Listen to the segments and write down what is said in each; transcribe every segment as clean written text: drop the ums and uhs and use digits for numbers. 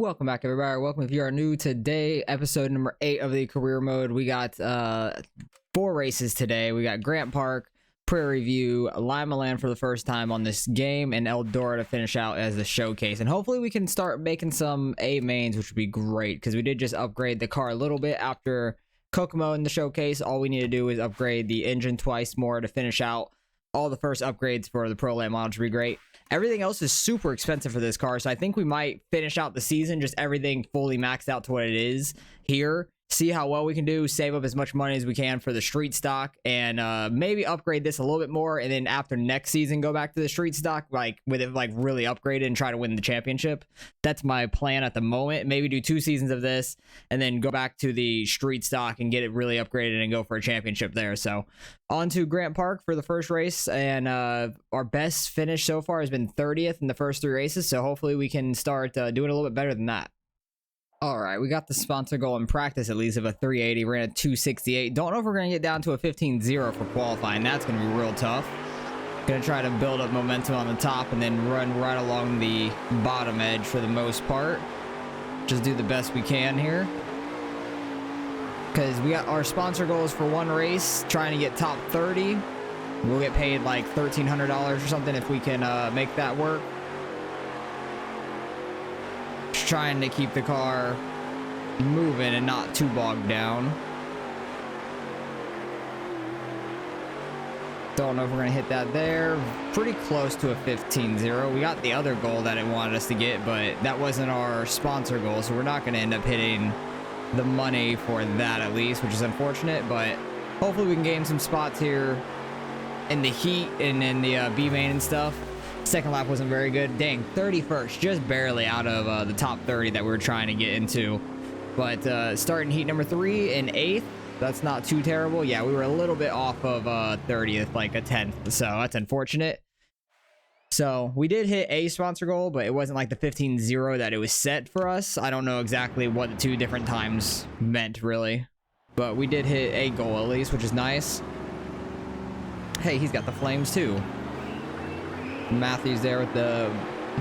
Welcome back, everybody. Welcome if you are new today. Episode number 8 of the career mode. We got 4 races today. We got Grant Park, Prairie View, Limaland for the first time on this game, and Eldora to finish out as the showcase. And hopefully we can start making some A mains, which would be great because we did just upgrade the car a little bit after Kokomo in the showcase. All we need to do is upgrade the engine twice more to finish out all the first upgrades for the Pro Land model, which would be great. Everything else is super expensive for this car, so I think we might finish out the season just everything fully maxed out to what it is here. See how well we can do, save up as much money as we can for the street stock, and maybe upgrade this a little bit more, and then after next season go back to the street stock, like with it like really upgraded and try to win the championship. That's my plan at the moment. Maybe do 2 seasons of this and then go back to the street stock and get it really upgraded and go for a championship there. So on to Grant Park for the first race, and our best finish so far has been 30th in the first 3 races, so hopefully we can start doing a little bit better than that. All right, we got the sponsor goal in practice at least of a 380. Ran a 268. Don't know if we're going to get down to a 15-0 for qualifying. That's going to be real tough. Going to try to build up momentum on the top and then run right along the bottom edge for the most part. Just do the best we can here. Because we got our sponsor goals for 1 race, trying to get top 30. We'll get paid like $1,300 or something if we can make that work. Trying to keep the car moving and not too bogged down. Don't know if we're gonna hit that there. Pretty close to a 15-0. We got the other goal that it wanted us to get, but that wasn't our sponsor goal, so we're not gonna end up hitting the money for that at least, which is unfortunate, but hopefully we can gain some spots here in the heat and in the B main and stuff. Second lap wasn't very good. Dang, 31st, just barely out of the top 30 that we were trying to get into. But starting heat number 3 in 8th, that's not too terrible. Yeah, we were a little bit off of 30th, like a 10th, so that's unfortunate. So we did hit a sponsor goal, but it wasn't like the 15-0 that it was set for us. I don't know exactly what the 2 different times meant, really. But we did hit a goal at least, which is nice. Hey, he's got the flames too. Matthews there with the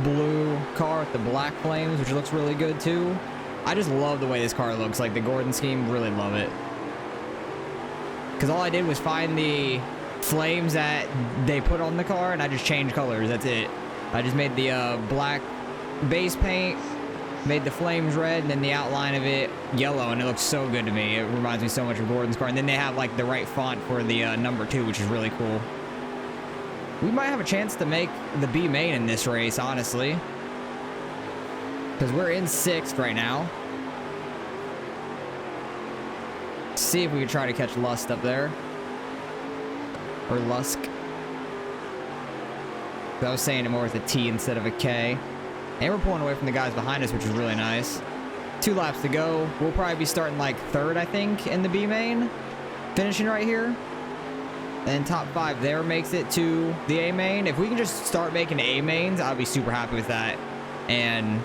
blue car with the black flames, which looks really good too. I just love the way this car looks, like the Gordon scheme, really love it. Because all I did was find the flames that they put on the car and I just changed colors, that's it. I just made the black base paint, made the flames red, and then the outline of it yellow, and it looks so good to me. It reminds me so much of Gordon's car. And then they have like the right font for the number 2, which is really cool. We might have a chance to make the B main in this race, honestly. Because we're in 6th right now. See if we can try to catch Lust up there. Or Lusk. I was saying it more with a T instead of a K. And we're pulling away from the guys behind us, which is really nice. 2 laps to go. We'll probably be starting like 3rd, I think, in the B main. Finishing right here. And top 5 there makes it to the A main. If we can just start making A mains, I'll be super happy with that. And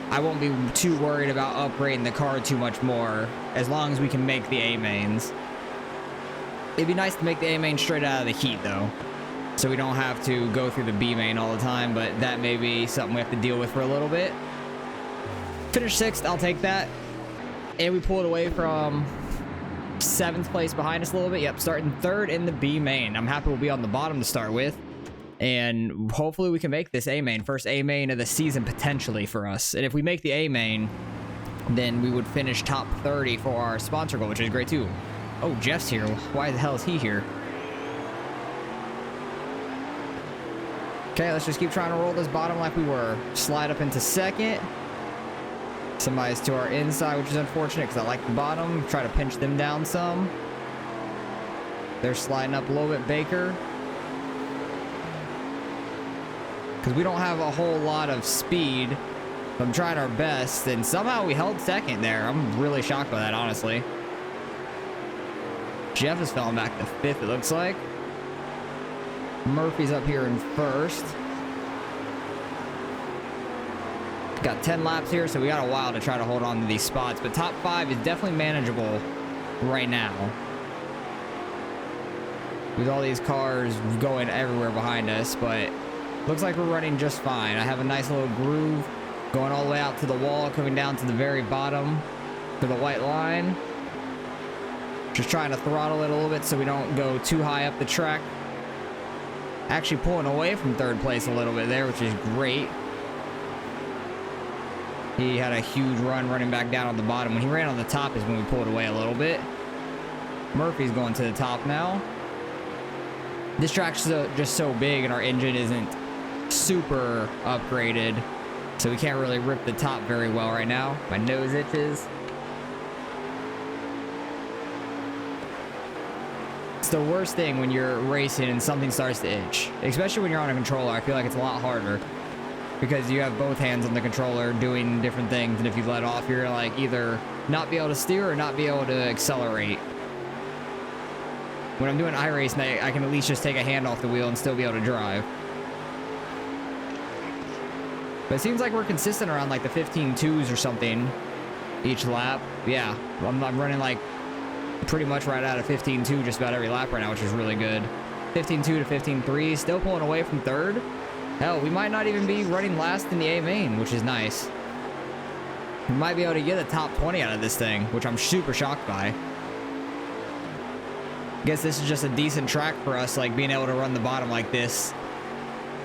I won't be too worried about upgrading the car too much more, as long as we can make the A mains. It'd be nice to make the A main straight out of the heat though, so we don't have to go through the B main all the time, but that may be something we have to deal with for a little bit. Finish 6th, I'll take that. And we pulled away from 7th place behind us a little bit. Yep, starting 3rd in the B main. I'm happy we'll be on the bottom to start with, and hopefully we can make this A main, first A main of the season potentially for us. And if we make the A main, then we would finish top 30 for our sponsor goal, which is great too. Oh, Jeff's here. Why the hell is he here? Okay, let's just keep trying to roll this bottom like we were. Slide up into 2nd. Somebody's to our inside, which is unfortunate because I like the bottom. Try to pinch them down some. They're sliding up a little bit, Baker. Because we don't have a whole lot of speed. I'm trying our best, and somehow we held 2nd there. I'm really shocked by that, honestly. Jeff is falling back to 5th, it looks like. Murphy's up here in 1st. Got 10 laps here, so we got a while to try to hold on to these spots, but top 5 is definitely manageable right now. With all these cars going everywhere behind us, but looks like we're running just fine. I have a nice little groove Going all the way out to the wall, coming down to the very bottom for the white line. Just trying to throttle it a little bit so we don't go too high up the track. Actually pulling away from third place a little bit there, which is great. He had a huge run running back down on the bottom. When he ran on the top is when we pulled away a little bit. Murphy's going to the top now. This track's just so big and our engine isn't super upgraded, so we can't really rip the top very well right now. My nose itches. It's the worst thing when you're racing and something starts to itch, especially when you're on a controller. I feel like it's a lot harder because you have both hands on the controller doing different things, and if you let off, you're gonna like either not be able to steer or not be able to accelerate. When I'm doing iRacing, I can at least just take a hand off the wheel and still be able to drive. But it seems like we're consistent around like the 15.2s or something each lap. Yeah, I'm running like pretty much right out of 15.2 just about every lap right now, which is really good. 15.2 to 15.3, still pulling away from third. Hell, we might not even be running last in the A main, which is nice. We might be able to get a top 20 out of this thing, which I'm super shocked by. Guess this is just a decent track for us, like being able to run the bottom like this.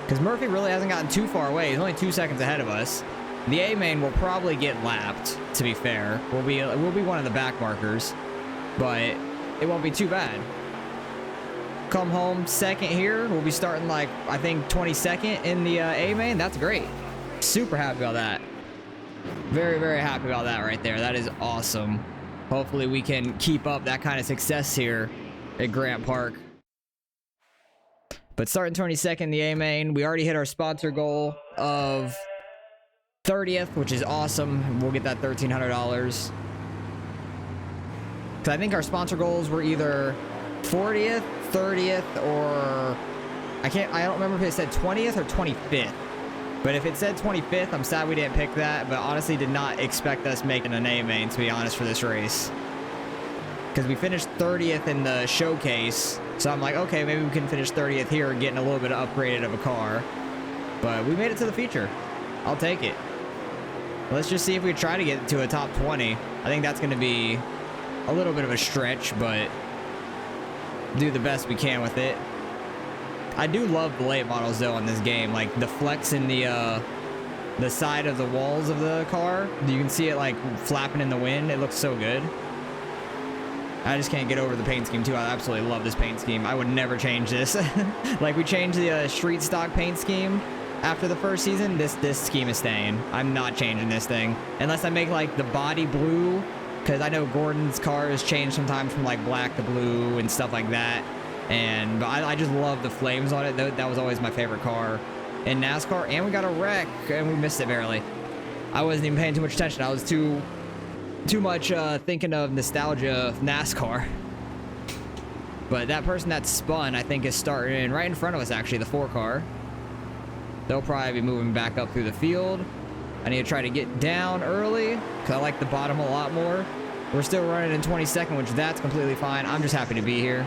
Because Murphy really hasn't gotten too far away. He's only 2 seconds ahead of us. The A main will probably get lapped, to be fair. We'll be one of the back markers, but it won't be too bad. Come home second here. We'll be starting like, I think 22nd in the A main. That's great. Super happy about that. Very, very happy about that right there. That is awesome. Hopefully we can keep up that kind of success here at Grant Park. But starting 22nd in the A main, we already hit our sponsor goal of 30th, which is awesome. We'll get that $1,300. So I think our sponsor goals were either 40th, 30th, or I don't remember if it said 20th or 25th. But if it said 25th, I'm sad we didn't pick that, but honestly did not expect us making an A main, to be honest, for this race. Because we finished 30th in the showcase, so I'm like, okay, maybe we can finish 30th here, getting a little bit upgraded of a car. But we made it to the feature. I'll take it. Let's just see if we try to get to a top 20. I think that's going to be a little bit of a stretch, but do the best we can with it. I do love the late models though on this game, like the flex in the side of the walls of the car. You can see it like flapping in the wind. It looks so good. I just can't get over the paint scheme too. I absolutely love this paint scheme. I would never change this. Like we changed the street stock paint scheme after the first season. This scheme is staying. I'm not changing this thing unless I make like the body blue, because I know Gordon's cars change sometimes from like black to blue and stuff like that. And but I just love the flames on it. That was always my favorite car in NASCAR. And we got a wreck and we missed it barely. I wasn't even paying too much attention. I was too much thinking of nostalgia of NASCAR. But that person that spun, I think, is starting right in front of us, actually, the 4 car. They'll probably be moving back up through the field. I need to try to get down early because I like the bottom a lot more. We're still running in 22nd, which that's completely fine. I'm just happy to be here.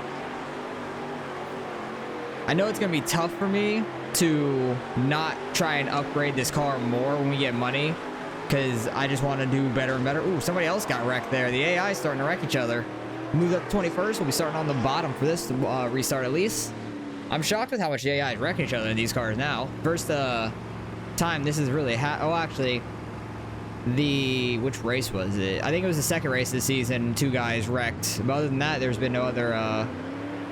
I know it's going to be tough for me to not try and upgrade this car more when we get money, because I just want to do better and better. Ooh, somebody else got wrecked there. The AI is starting to wreck each other. Move up to 21st. We'll be starting on the bottom for this restart at least. I'm shocked with how much the AI is wrecking each other in these cars now. First time this is really oh, actually, which race was it? I think it was the second race this season. 2 guys wrecked. But other than that, there's been no other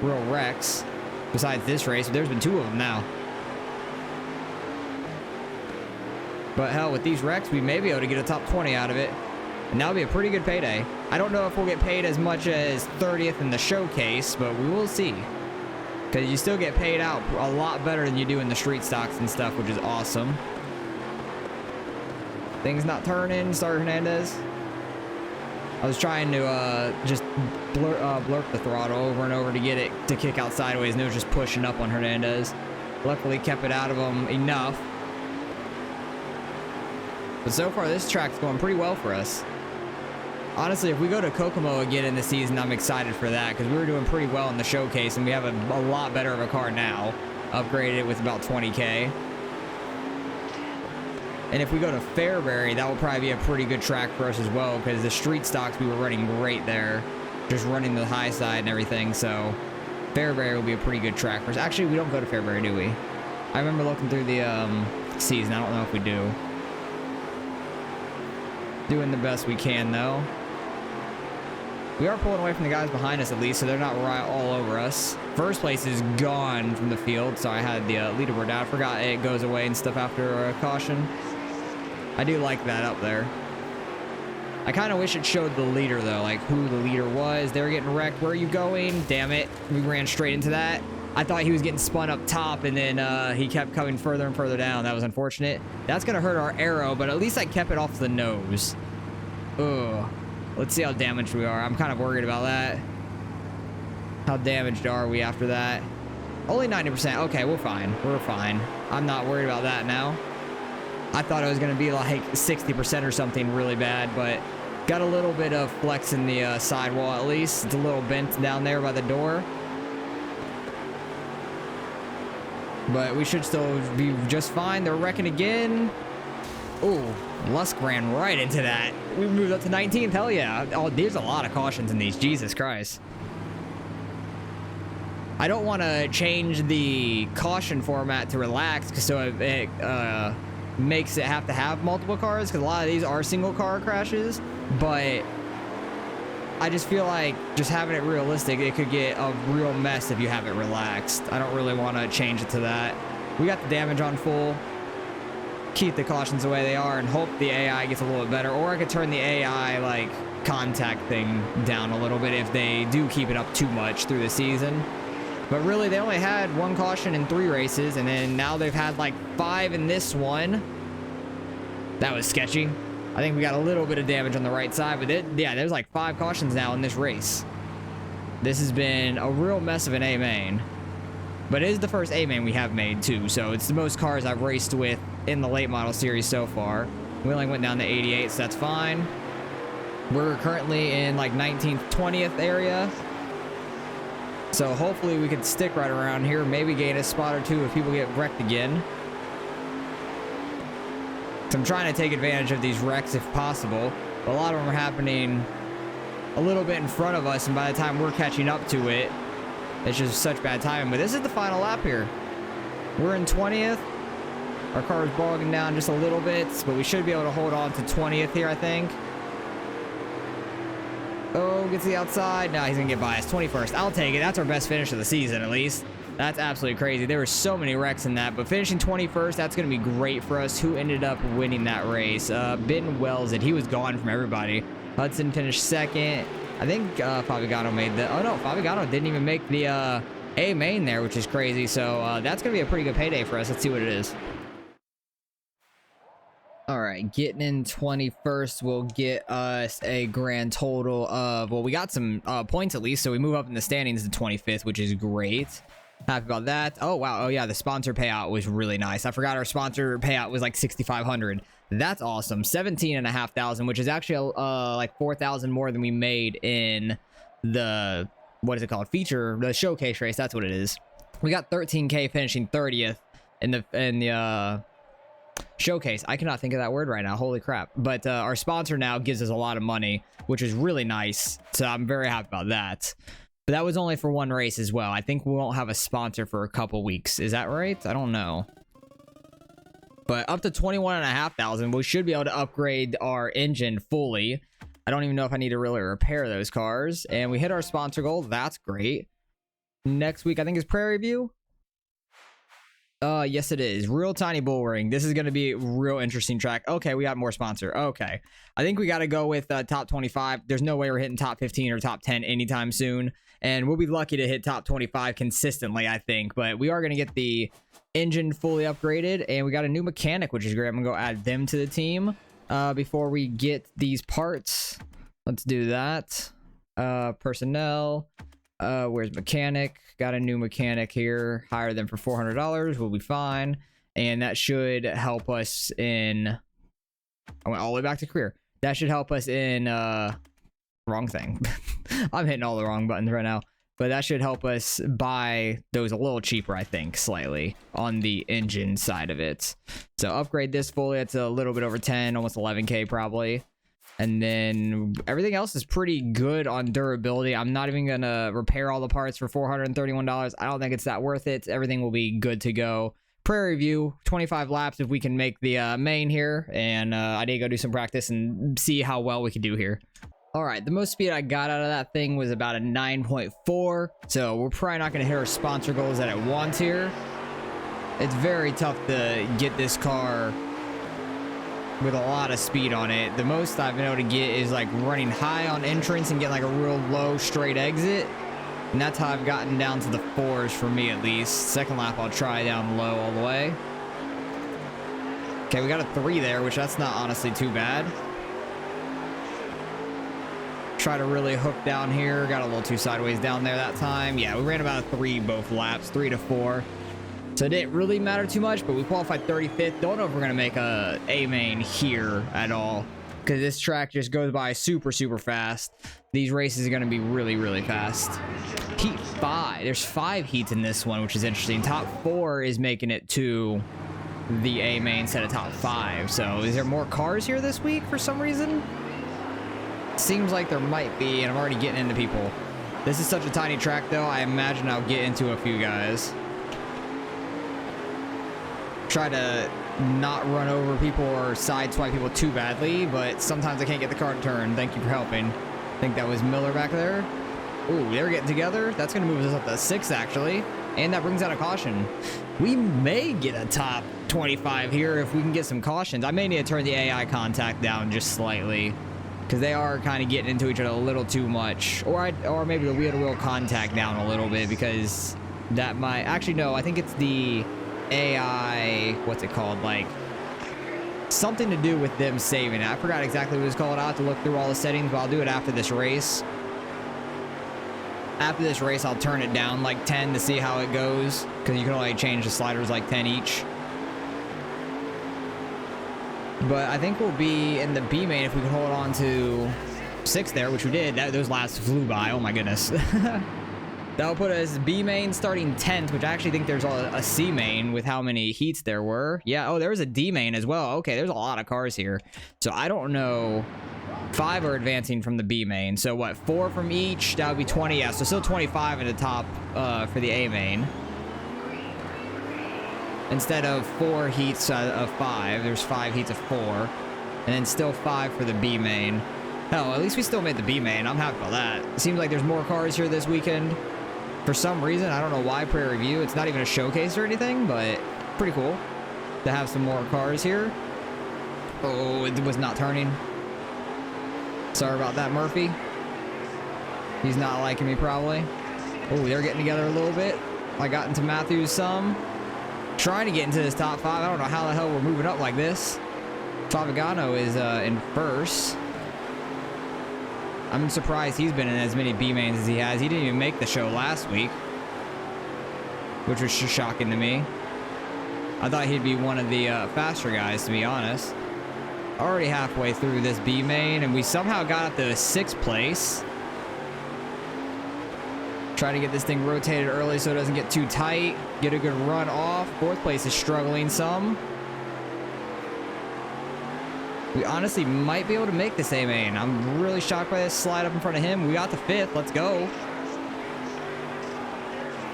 real wrecks besides this race. There's been 2 of them now. But hell, with these wrecks, we may be able to get a top 20 out of it. And that'll be a pretty good payday. I don't know if we'll get paid as much as 30th in the showcase, but we will see. Because you still get paid out a lot better than you do in the street stocks and stuff, which is awesome. Things not turning, Star Hernandez. I was trying to just blurp the throttle over and over to get it to kick out sideways, and it was just pushing up on Hernandez. Luckily, kept it out of him enough. But so far, this track's going pretty well for us. Honestly, if we go to Kokomo again in the season, I'm excited for that, because we were doing pretty well in the showcase, and we have a lot better of a car now. Upgraded it with about 20K. And if we go to Fairbury, that will probably be a pretty good track for us as well, because the street stocks, we were running great there. Just running the high side and everything, so Fairbury will be a pretty good track for us. Actually, we don't go to Fairbury, do we? I remember looking through the season. I don't know if we do. Doing the best we can, though. We are pulling away from the guys behind us, at least, so they're not right all over us. First place is gone from the field, so I had the leaderboard down. I forgot it goes away and stuff after caution. I do like that up there. I kind of wish it showed the leader, though, like who the leader was. They were getting wrecked. Where are you going? Damn it. We ran straight into that. I thought he was getting spun up top, and then he kept coming further and further down. That was unfortunate. That's going to hurt our arrow, but at least I kept it off the nose. Ugh. Let's see how damaged we are. I'm kind of worried about that. How damaged are we after that? Only 90%. Okay, we're fine. We're fine. I'm not worried about that now. I thought it was going to be like 60% or something really bad, but got a little bit of flex in the sidewall at least. It's a little bent down there by the door. But we should still be just fine. They're wrecking again. Ooh, Lusk ran right into that. We moved up to 19th. Hell yeah. Oh, there's a lot of cautions in these. Jesus Christ. I don't want to change the caution format to relax so it makes it have to have multiple cars, because a lot of these are single car crashes, but I just feel like just having it realistic, it could get a real mess if you have it relaxed. I don't really want to change it to that. We got the damage on full. Keep the cautions the way they are and hope the AI gets a little bit better, or I could turn the AI like contact thing down a little bit if they do keep it up too much through the season. But really, they only had 1 caution in 3 races, and then now they've had like 5 in this one. That was sketchy. I think we got a little bit of damage on the right side, but yeah, there's like 5 cautions now in this race. This has been a real mess of an A main. But it is the first A main we have made too, so it's the most cars I've raced with in the late model series so far. We only went down to 88, so that's fine. We're currently in like 19th, 20th area. So hopefully we can stick right around here, maybe gain a spot or 2 if people get wrecked again. So I'm trying to take advantage of these wrecks if possible. But a lot of them are happening a little bit in front of us, and by the time we're catching up to it, it's just such bad timing. But this is the final lap here. We're in 20th. Our car is bogging down just a little bit, but we should be able to hold on to 20th here, I think. Oh, gets the outside. No, he's gonna get by us. 21st. I'll take it. That's our best finish of the season, at least. That's absolutely crazy. There were so many wrecks in that, but finishing 21st, that's gonna be great for us. Who ended up winning that race? Ben Wells did. He was gone from everybody. Hudson finished 2nd. I think Favigano made the... Oh, no. Favigano didn't even make the A main there, which is crazy. So that's gonna be a pretty good payday for us. Let's see what it is. All right, getting in 21st will get us a grand total of, well, we got some points at least, so we move up in the standings to 25th, which is great. Happy about that. Oh, wow. Oh, yeah, the sponsor payout was really nice. I forgot our sponsor payout was like 6,500. That's awesome. 17,500, which is actually like 4,000 more than we made in the, what is it called? The showcase race. That's what it is. We got 13K finishing 30th in the showcase. I cannot think of that word right now. Holy crap. But our sponsor now gives us a lot of money, which is really nice. So I'm very happy about that. But that was only for 1 race as well. I think we won't have a sponsor for a couple weeks. Is that right? I don't know. But up to 21,500, we should be able to upgrade our engine fully. I don't even know if I need to really repair those cars. And we hit our sponsor goal. That's great. Next week, I think, is Prairie View. Yes, it is. Real tiny bull ring. This is going to be a real interesting track. Okay, we got more sponsor. Okay. I think we got to go with top 25. There's no way we're hitting top 15 or top 10 anytime soon. And we'll be lucky to hit top 25 consistently, I think. But we are going to get the engine fully upgraded. And we got a new mechanic, which is great. I'm going to go add them to the team before we get these parts. Let's do that. Personnel. Where's mechanic? Got a new mechanic here. Hire them for $400. We'll be fine. And that should help us in... I went all the way back to career. That should help us in... wrong thing. I'm hitting all the wrong buttons right now. But that should help us buy those a little cheaper, I think, slightly on the engine side of it. So upgrade this fully. It's a little bit over 10, almost 11K probably. And then everything else is pretty good on durability. I'm not even going to repair all the parts for $431. I don't think it's that worth it. Everything will be good to go. Prairie View, 25 laps if we can make the main here. And I need to go do some practice and see how well we can do here. All right, the most speed I got out of that thing was about a 9.4. So we're probably not going to hit our sponsor goals that it wants here. It's very tough to get this car with a lot of speed on it. The most I've been able to get is like running high on entrance and getting like a real low straight exit. And that's how I've gotten down to the 4s for me at least. Second lap, I'll try down low all the way. Okay, we got a 3 there, which that's not honestly too bad. Try to really hook down here. Got a little too sideways down there that time. Yeah, we ran about a 3 both laps, 3 to 4. So it didn't really matter too much, but we qualified 35th. Don't know if we're going to make a A-main here at all, because this track just goes by super, super fast. These races are going to be really, really fast. Heat 5. There's 5 heats in this one, which is interesting. Top 4 is making it to the A-main instead of top 5. So is there more cars here this week for some reason? Seems like there might be, and I'm already getting into people. This is such a tiny track, though. I imagine I'll get into a few guys. Try to not run over people or sideswipe people too badly, but sometimes I can't get the car to turn. Thank you for helping. I think that was Miller back there. Ooh, they're getting together. That's going to move us up to 6, actually. And that brings out a caution. We may get a top 25 here if we can get some cautions. I may need to turn the AI contact down just slightly, because they are kind of getting into each other a little too much. Or maybe the wheel-to-wheel contact down a little bit, because that might... Actually, no, I think it's the AI... What's it called? Like, something to do with them saving it. I forgot exactly what it's called. I'll have to look through all the settings, but I'll do it after this race. After this race, I'll turn it down like 10 to see how it goes, because you can only change the sliders like 10 each. But I think we'll be in the B main if we can hold on to 6 there, which we did. Those laps flew by. Oh my goodness. That'll put us B main starting 10th, which I actually think there's a C main with how many heats there were. Yeah, oh, there was a D main as well. Okay, there's a lot of cars here. So I don't know. 5 are advancing from the B main. So what, 4 from each? That would be 20. Yeah, so still 25 in the top for the A main. Instead of 4 heats of 5, there's 5 heats of 4. And then still 5 for the B main. Hell, at least we still made the B main. I'm happy about that. It seems like there's more cars here this weekend. For some reason, I don't know why Prairie View. It's not even a showcase or anything, but pretty cool to have some more cars here. Oh, it was not turning. Sorry about that, Murphy. He's not liking me, probably. Oh, they're getting together a little bit. I got into Matthews some. Trying to get into this top 5. I don't know how the hell we're moving up like this. Favagano is in first. I'm surprised he's been in as many B mains as he has. He didn't even make the show last week, which was just shocking to me. I thought he'd be one of the faster guys, to be honest. Already halfway through this B main, and we somehow got up to 6th place. Try to get this thing rotated early so it doesn't get too tight. Get a good run off. 4th place is struggling some. We honestly might be able to make this A main. I'm really shocked by this slide up in front of him. We got the 5th. Let's go.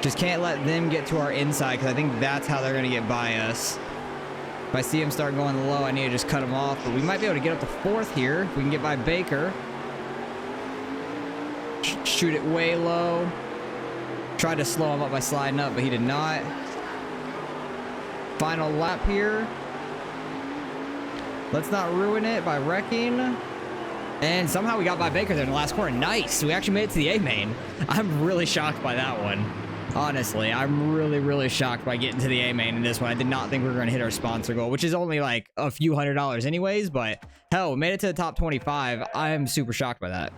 Just can't let them get to our inside, because I think that's how they're going to get by us. If I see him start going low, I need to just cut him off. But we might be able to get up to 4th here. If we can get by Baker. Shoot it way low. Tried to slow him up by sliding up, but he did not. Final lap here. Let's not ruin it by wrecking. And somehow we got by Baker there in the last corner. Nice. We actually made it to the A main. I'm really shocked by that one. Honestly, I'm really, really shocked by getting to the A main in this one. I did not think we were going to hit our sponsor goal, which is only like a few $100 anyways. But hell, we made it to the top 25. I'm super shocked by that.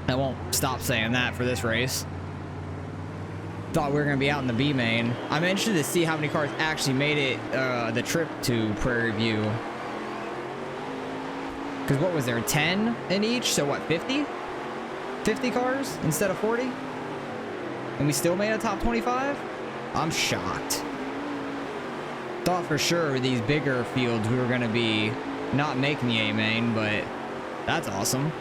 I won't stop saying that for this race. Thought we were going to be out in the B main. I'm interested to see how many cars actually made it the trip to Prairie View. Because what was there, 10 in each? So what, 50? 50 cars instead of 40? And we still made a top 25? I'm shocked. Thought for sure these bigger fields we were going to be not making the A main, but that's awesome.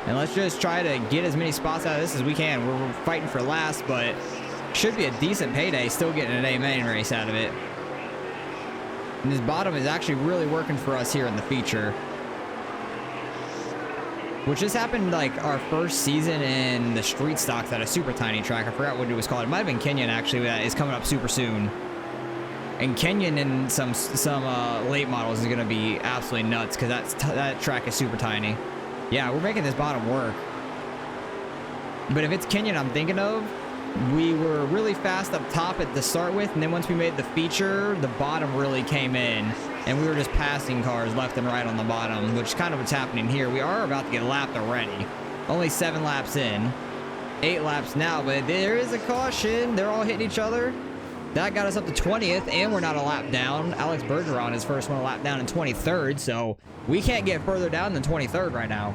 And let's just try to get as many spots out of this as we can. We're fighting for last, but should be a decent payday still getting an A main race out of it. And this bottom is actually really working for us here in the feature. Which just happened like our first season in the street stocks at a super tiny track. I forgot what it was called. It might have been Kenyon actually, that is coming up super soon. And Kenyon in some late models is going to be absolutely nuts because that track is super tiny. Yeah, we're making this bottom work. But if it's Kenyon I'm thinking of, we were really fast up top at the start with, and then once we made the feature, the bottom really came in, and we were just passing cars left and right on the bottom, which is kind of what's happening here. We are about to get lapped already. Only 7 laps in. 8 laps now, but there is a caution. They're all hitting each other. That got us up to 20th, and we're not a lap down. Alex Bergeron is first one a lap down in 23rd, so we can't get further down than 23rd right now.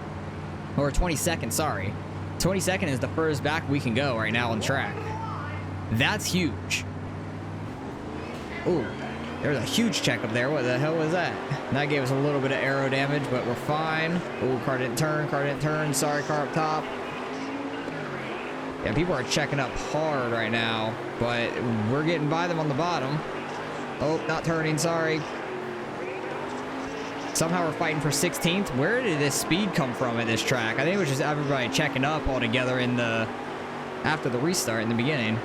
Or 22nd, sorry. 22nd is the furthest back we can go right now on track. That's huge. Ooh, there's a huge check up there. What the hell was that? That gave us a little bit of aero damage, but we're fine. Ooh, car didn't turn. Sorry, car up top. Yeah, people are checking up hard right now, but we're getting by them on the bottom. Oh, not turning, sorry. Somehow we're fighting for 16th. Where did this speed come from at this track? I think it was just everybody checking up all together in the after the restart in the beginning.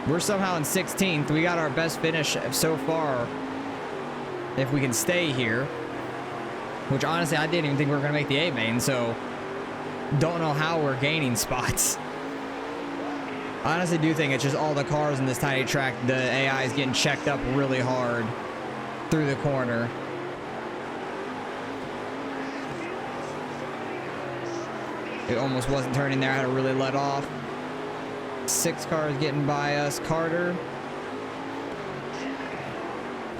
We're somehow in 16th. We got our best finish so far if we can stay here. Which honestly, I didn't even think we were going to make the A main, so don't know how we're gaining spots. I honestly do think it's just all the cars in this tiny track. The AI is getting checked up really hard through the corner. It almost wasn't turning there. I had to really let off. 6 cars getting by us. Carter.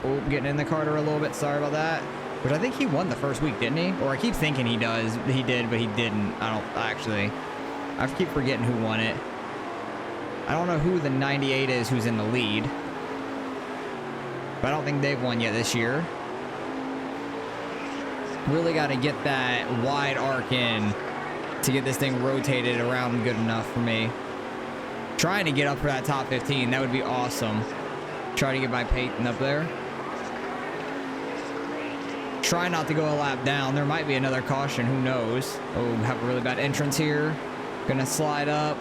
Oh, getting in the Carter a little bit. Sorry about that. Which I think he won the first week, didn't he? Or I keep thinking he does. He did, but he didn't. I don't actually. I keep forgetting who won it. I don't know who the 98 is who's in the lead. But I don't think they've won yet this year. Really got to get that wide arc in to get this thing rotated around good enough for me. Trying to get up for that top 15. That would be awesome. Try to get my Peyton up there. Try not to go a lap down. There might be another caution. Who knows? Oh, have a really bad entrance here. Gonna slide up.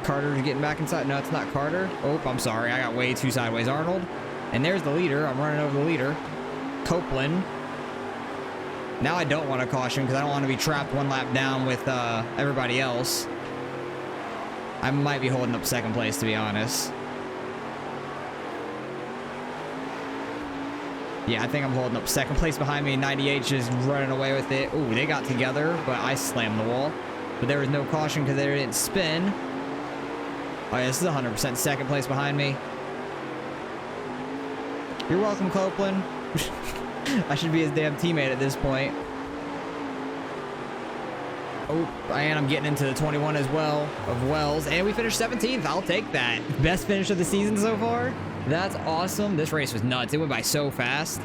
Carter's getting back inside. No, it's not Carter. Oh, I'm sorry. I got way too sideways. Arnold. And there's the leader. I'm running over the leader. Copeland. Now I don't want to caution because I don't want to be trapped 1 lap down with everybody else. I might be holding up second place, to be honest. Yeah, I think I'm holding up second place behind me. 98 just running away with it. Ooh, they got together, but I slammed the wall. But there was no caution because they didn't spin. Oh, yeah, this is 100% second place behind me. You're welcome, Copeland. I should be his damn teammate at this point. Oh, and I'm getting into the 21 as well of Wells. And we finished 17th. I'll take that. Best finish of the season so far. That's awesome. This race was nuts. It went by so fast.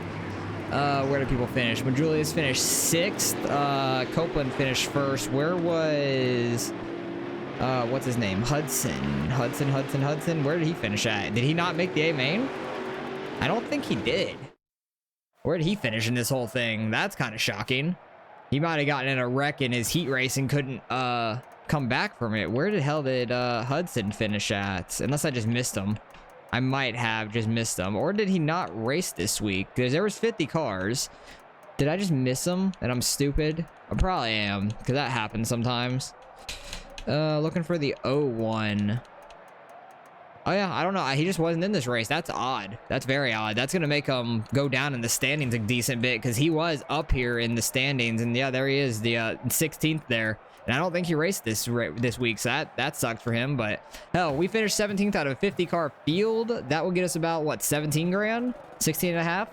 Where did people finish? When Julius finished 6th. Copeland finished 1st. Where was... what's his name? Hudson. Where did he finish at? Did he not make the A main? I don't think he did. Where did he finish in this whole thing? That's kind of shocking. He might have gotten in a wreck in his heat race and couldn't come back from it. Where the hell did Hudson finish at? Unless I just missed him. I might have just missed him. Or did he not race this week? Because there was 50 cars. Did I just miss him? And I'm stupid? I probably am. Because that happens sometimes. Looking for the 01. Oh, yeah. I don't know. He just wasn't in this race. That's odd. That's very odd. That's going to make him go down in the standings a decent bit. Because he was up here in the standings. And yeah, there he is. The 16th there. And I don't think he raced this week, so that sucked for him. But hell, we finished 17th out of a 50 car field. That will get us about what, 17 grand, 16 and a half.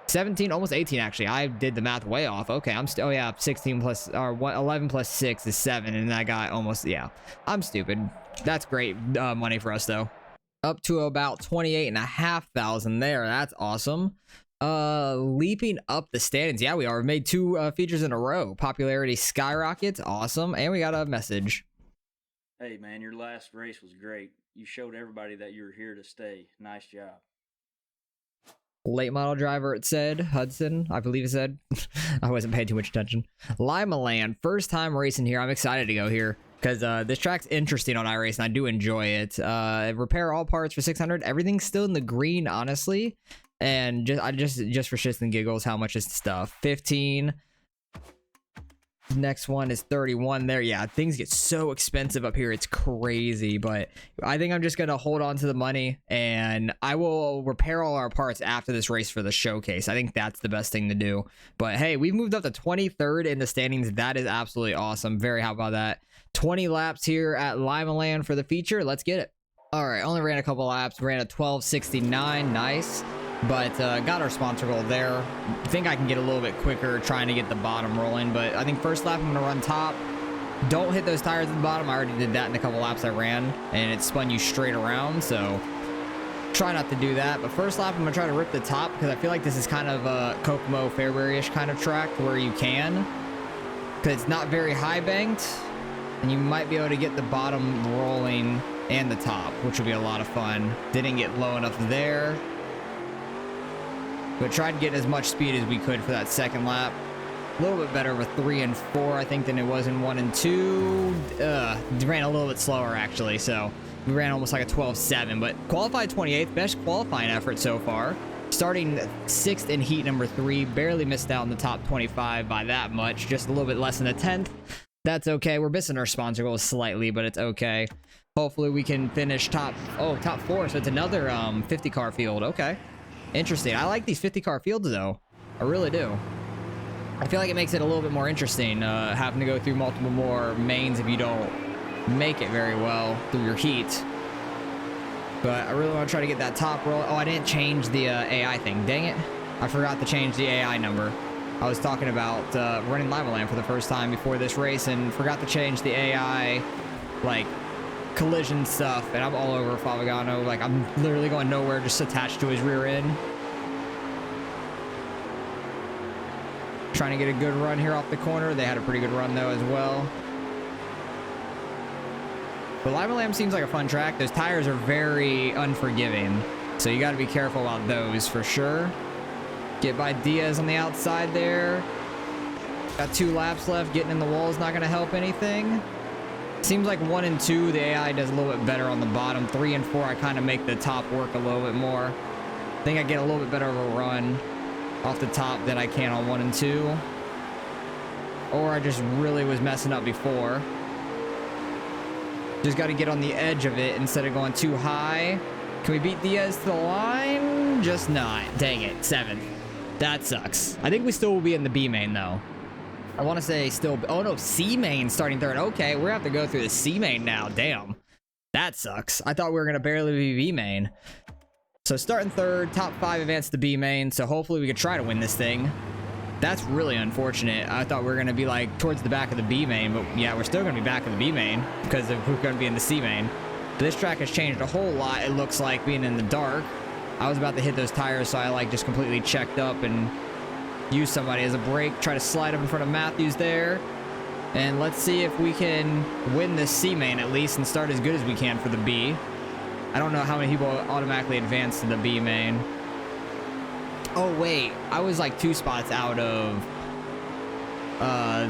17, almost 18 actually. I did the math way off. Okay, I'm still, oh yeah, 16 plus, or 11 plus 6 is 7, and I got almost, yeah. I'm stupid. That's great money for us though. Up to about 28,500 there. That's awesome. Leaping up the standings. Yeah, we are. We made 2 features in a row. Popularity skyrockets. Awesome. And we got a message. Hey man, your last race was great. You showed everybody that you're here to stay. Nice job. Late model driver, it said. Hudson, I believe it said. I wasn't paying too much attention. Limaland, first time racing here. I'm excited to go here because this track's interesting on iRace and I do enjoy it. Repair all parts for 600. Everything's still in the green, honestly. And just for shits and giggles, how much is the stuff? 15. Next one is 31 there. Yeah, things get so expensive up here. It's crazy, but I think I'm just going to hold on to the money and I will repair all our parts after this race for the showcase. I think that's the best thing to do. But hey, we've moved up to 23rd in the standings. That is absolutely awesome. Very happy about that. 20 laps here at Limaland for the feature. Let's get it. All right, only ran a couple laps. Ran a 12:69. Nice. But got our sponsor goal there. I think I can get a little bit quicker trying to get the bottom rolling, but I think first lap I'm going to run top. Don't hit those tires at the bottom. I already did that in a couple laps I ran, and it spun you straight around, so try not to do that. But first lap I'm going to try to rip the top because I feel like this is kind of a Kokomo Fairbury-ish kind of track where you can, because it's not very high banked, and you might be able to get the bottom rolling and the top, which will be a lot of fun. Didn't get low enough there. But tried to get as much speed as we could for that second lap. A little bit better with 3 and 4, I think, than it was in 1 and 2. Ran a little bit slower, actually, so we ran almost like a 12.7, but qualified 28th, best qualifying effort so far. Starting 6th in heat number 3, barely missed out in the top 25 by that much, just a little bit less than a 10th. That's okay. We're missing our sponsor goals slightly, but it's okay. Hopefully we can finish top 4, so it's another 50 car field. Okay. Interesting. I like these 50 car fields though. I really do. I feel like it makes it a little bit more interesting, having to go through multiple more mains if you don't make it very well through your heat. But I really want to try to get that top roll. Oh, I didn't change the AI thing. Dang it. I forgot to change the AI number. I was talking about running Limaland for the first time before this race and forgot to change the AI, like, collision stuff, and I'm all over Favagano. Like, I'm literally going nowhere, just attached to his rear end. Trying to get a good run here off the corner. They had a pretty good run though as well. But Limaland seems like a fun track. Those tires are very unforgiving, so you got to be careful about those for sure. Get by Diaz on the outside there. Got 2 laps left. Getting in the wall is not going to help anything. Seems like 1 and 2, the AI does a little bit better on the bottom. 3 and 4, I kind of make the top work a little bit more. I think I get a little bit better of a run off the top than I can on 1 and 2. Or I just really was messing up before. Just got to get on the edge of it instead of going too high. Can we beat Diaz to the line? Just not. Dang it. 7th. That sucks. I think we still will be in the B main, though. I want to say still... Oh, no. C main starting 3rd. Okay, we're going to have to go through the C main now. Damn. That sucks. I thought we were going to barely be B main. So starting 3rd, top 5 advance to B main. So hopefully we could try to win this thing. That's really unfortunate. I thought we were going to be like towards the back of the B main. But yeah, we're still going to be back in the B main because we're going to be in the C main. But this track has changed a whole lot. It looks like being in the dark. I was about to hit those tires, so I like just completely checked up and use somebody as a brake, try to slide up in front of Matthews there. And let's see if we can win this C main at least and start as good as we can for the B. I don't know how many people automatically advance to the B main. Oh wait, I was like 2 spots out of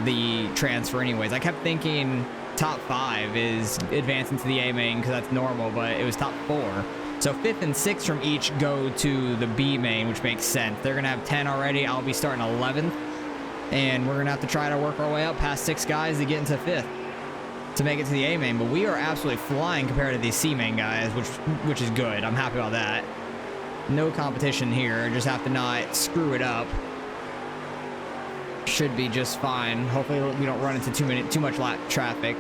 the transfer anyways. I kept thinking top 5 is advancing to the A main because that's normal, but it was top 4. So 5th and 6th from each go to the B main, which makes sense. They're going to have 10 already. I'll be starting 11th. And we're going to have to try to work our way up past 6 guys to get into 5th to make it to the A main. But we are absolutely flying compared to these C main guys, which is good. I'm happy about that. No competition here. Just have to not screw it up. Should be just fine. Hopefully we don't run into too much lap traffic.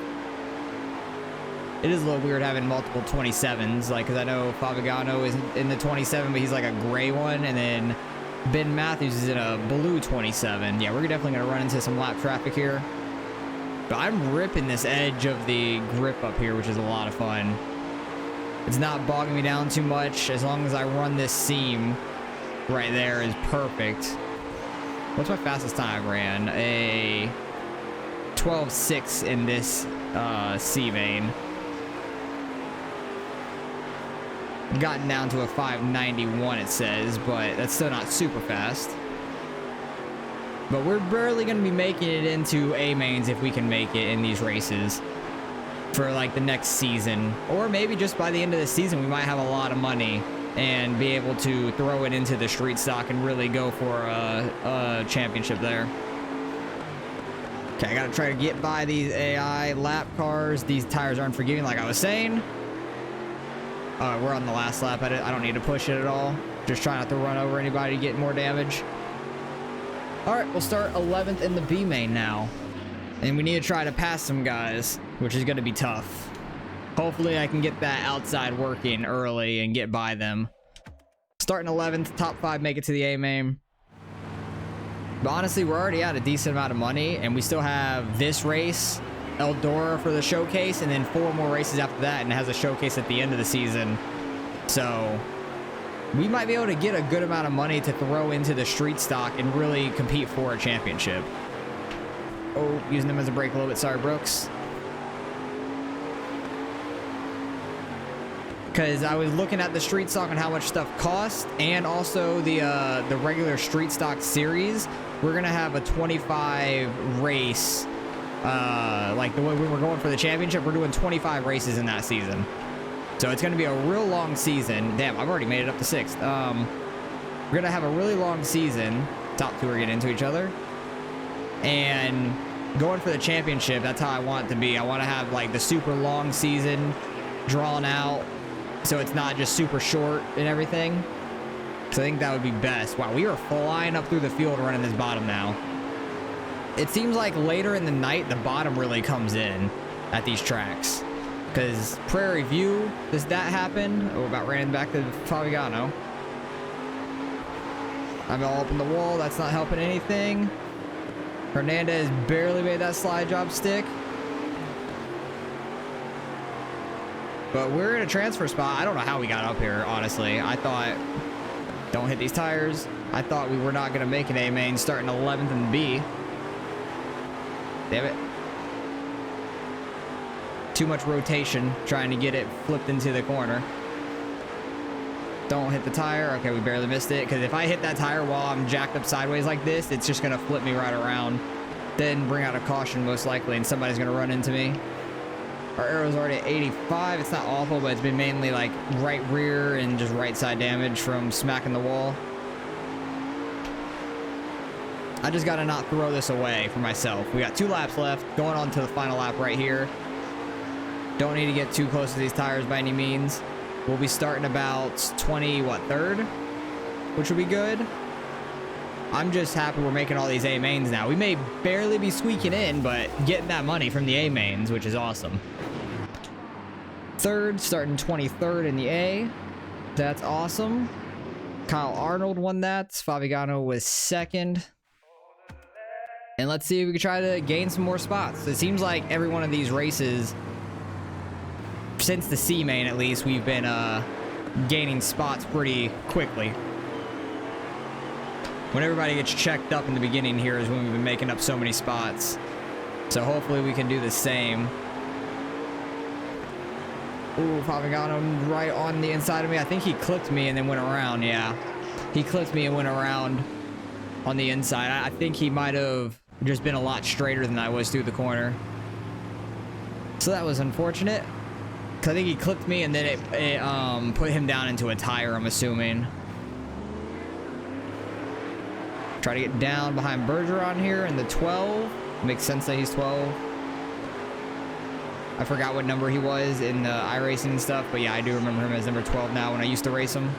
It is a little weird having multiple 27s, like, because I know Favagano is in the 27, but he's like a gray one, and then Ben Matthews is in a blue 27. Yeah, we're definitely going to run into some lap traffic here. But I'm ripping this edge of the grip up here, which is a lot of fun. It's not bogging me down too much. As long as I run this seam right there is perfect. What's my fastest time I ran? A 12.6 in this C main. Gotten down to a 591 it says, but that's still not super fast. But we're barely going to be making it into A mains if we can make it in these races for like the next season, or maybe just by the end of the season we might have a lot of money and be able to throw it into the street stock and really go for a championship there. Okay, I gotta try to get by these AI lap cars. These tires aren't forgiving, like I was saying. We're on the last lap. I don't need to push it at all. Just try not to run over anybody to get more damage. All right, we'll start 11th in the B main now. And we need to try to pass some guys, which is gonna be tough. Hopefully I can get that outside working early and get by them. Starting 11th, top 5 make it to the A main. But honestly, we're already at a decent amount of money, and we still have this race, Eldora for the showcase, and then 4 more races after that, and it has a showcase at the end of the season. So we might be able to get a good amount of money to throw into the street stock and really compete for a championship. Oh, using them as a brake a little bit. Sorry, Brooks. Because I was looking at the street stock and how much stuff costs, and also the regular street stock series. We're gonna have a 25 race, like the way we were going for the championship. We're doing 25 races in that season, so it's gonna be a real long season. Damn, I've already made it up to 6th. We're gonna have a really long season. Top 2 are getting into each other, and going for the championship. That's how I want it to be. I want to have like the super long season, drawn out. So it's not just super short and everything. So I think that would be best. Wow, we are flying up through the field running this bottom now. It seems like later in the night, the bottom really comes in at these tracks. Because Prairie View, does that happen? Oh, about ran back to Favignano. I'm all up in the wall. That's not helping anything. Hernandez barely made that slide job stick. But we're in a transfer spot. I don't know how we got up here, honestly. I thought, don't hit these tires. I thought we were not going to make an A main starting 11th in B. Damn it. Too much rotation trying to get it flipped into the corner. Don't hit the tire. Okay, we barely missed it. Because if I hit that tire while I'm jacked up sideways like this, it's just going to flip me right around. Then bring out a caution most likely, and somebody's going to run into me. Our arrow's already at 85. It's not awful, but it's been mainly like right rear and just right side damage from smacking the wall. I just got to not throw this away for myself. We got 2 laps left. Going on to the final lap right here. Don't need to get too close to these tires by any means. We'll be starting about 3rd, which will be good. I'm just happy we're making all these A mains now. We may barely be squeaking in, but getting that money from the A mains, which is awesome. 3rd, starting 23rd in the A. That's awesome. Kyle Arnold won that. Favignano was 2nd. And let's see if we can try to gain some more spots. It seems like every one of these races, since the C main at least, we've been gaining spots pretty quickly. When everybody gets checked up in the beginning here is when we've been making up so many spots. So hopefully we can do the same. Ooh, Favignano right on the inside of me. I think he clipped me and then went around. Yeah, he clipped me and went around on the inside. I think he might have just been a lot straighter than I was through the corner. So that was unfortunate. Cause I think he clipped me and then it put him down into a tire, I'm assuming. Try to get down behind Bergeron here in the 12. Makes sense that he's 12. I forgot what number he was in the iRacing and stuff, but yeah, I do remember him as number 12 now when I used to race him.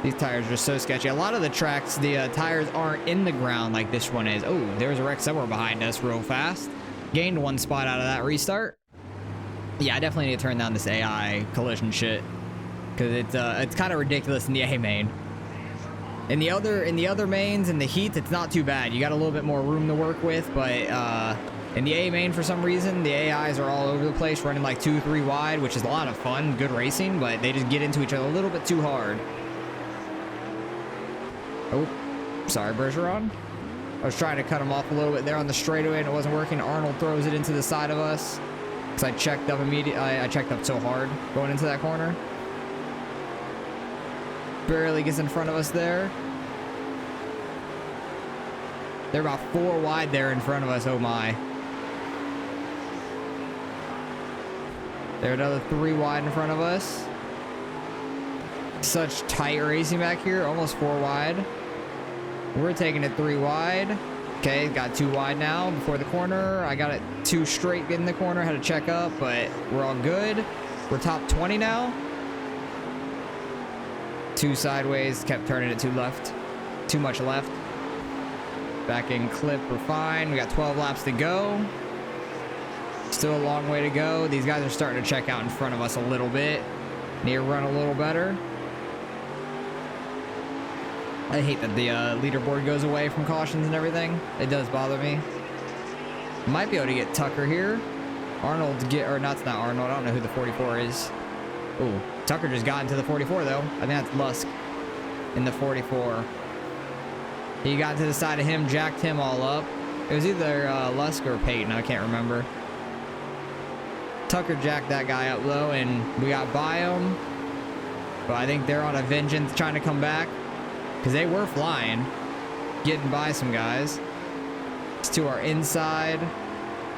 These tires are just so sketchy. A lot of the tracks, the tires aren't in the ground like this one is. Oh, there's a wreck somewhere behind us real fast. Gained 1 spot out of that restart. Yeah, I definitely need to turn down this AI collision shit, because it's kind of ridiculous in the A main. In the other mains, in the heat, it's not too bad. You got a little bit more room to work with, but in the A main, for some reason, the AIs are all over the place, running like 2-3 wide, which is a lot of fun, good racing, but they just get into each other a little bit too hard. Oh, sorry, Bergeron. I was trying to cut him off a little bit there on the straightaway, and it wasn't working. Arnold throws it into the side of us, because I checked up immediately. I checked up so hard going into that corner. Barely gets in front of us there. They're about 4 wide there in front of us. Oh my. They're another 3 wide in front of us. Such tight racing back here. Almost 4 wide. We're taking it 3 wide. Okay, got 2 wide now before the corner. I got it 2 straight in the corner. Had to check up, but we're all good. We're top 20 now. 2 sideways, kept turning it 2 left. Too much left. Back in clip, we're fine. We got 12 laps to go. Still a long way to go. These guys are starting to check out in front of us a little bit. Need to run a little better. I hate that the leaderboard goes away from cautions and everything. It does bother me. Might be able to get Tucker here. Arnold or not Arnold. I don't know who the 44 is. Ooh, Tucker just got into the 44 though. I think that's Lusk in the 44. He got to the side of him, jacked him all up. It was either Lusk or Peyton, I can't remember. Tucker jacked that guy up low, and we got by him. But I think they're on a vengeance trying to come back, because they were flying, getting by some guys. It's to our inside,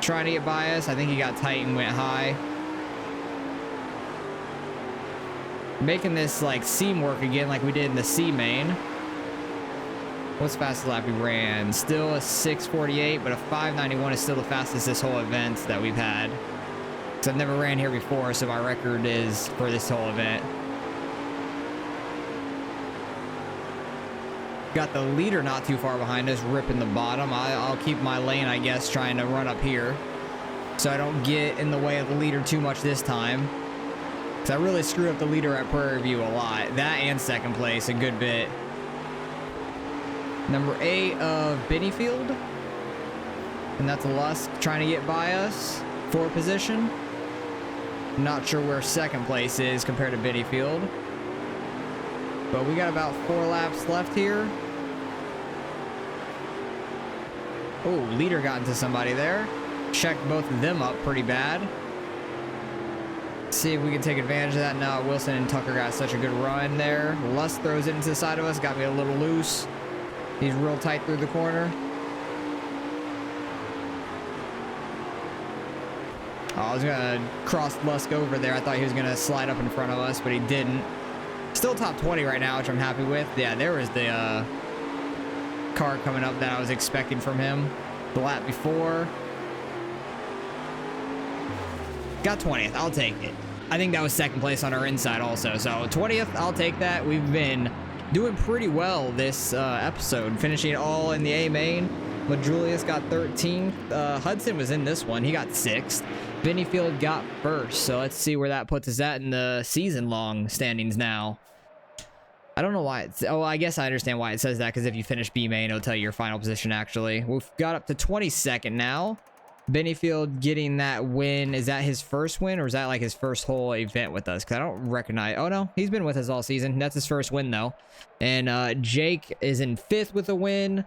trying to get by us. I think he got tight and went high. Making this like seam work again like we did in the C main. What's the fastest lap we ran? Still a 6:48, but a 5:91 is still the fastest this whole event that we've had. Because I've never ran here before, so my record is for this whole event. Got the leader not too far behind us, ripping the bottom. I'll keep my lane, I guess, trying to run up here, so I don't get in the way of the leader too much this time. Because I really screwed up the leader at Prairie View a lot. That and second place a good bit. Number 8 of Bennyfield. And that's Lusk trying to get by us. 4 position. Not sure where second place is compared to Bennyfield. But we got about 4 laps left here. Oh, leader got into somebody there. Checked both of them up pretty bad. See if we can take advantage of that. No, Wilson and Tucker got such a good run there. Lusk throws it into the side of us. Got me a little loose. He's real tight through the corner. Oh, I was gonna cross Lusk over there. I thought he was gonna slide up in front of us, but he didn't. Still top 20 right now, which I'm happy with. Yeah, there was the car coming up that I was expecting from him the lap before. Got 20th. I'll take it. I think that was second place on our inside also. So 20th, I'll take that. We've been doing pretty well this episode, finishing all in the A main. But Julius got 13th. Hudson was in this one. He got 6th. Bennyfield got 1st. So let's see where that puts us at in the season-long standings now. I don't know why it's... Oh, I guess I understand why it says that, because if you finish B main, it'll tell you your final position, actually. We've got up to 22nd now. Bennyfield getting that win. Is that his first win, or is that like his first whole event with us? Because I don't recognize... Oh, no. He's been with us all season. That's his first win, though. And Jake is in 5th with a win.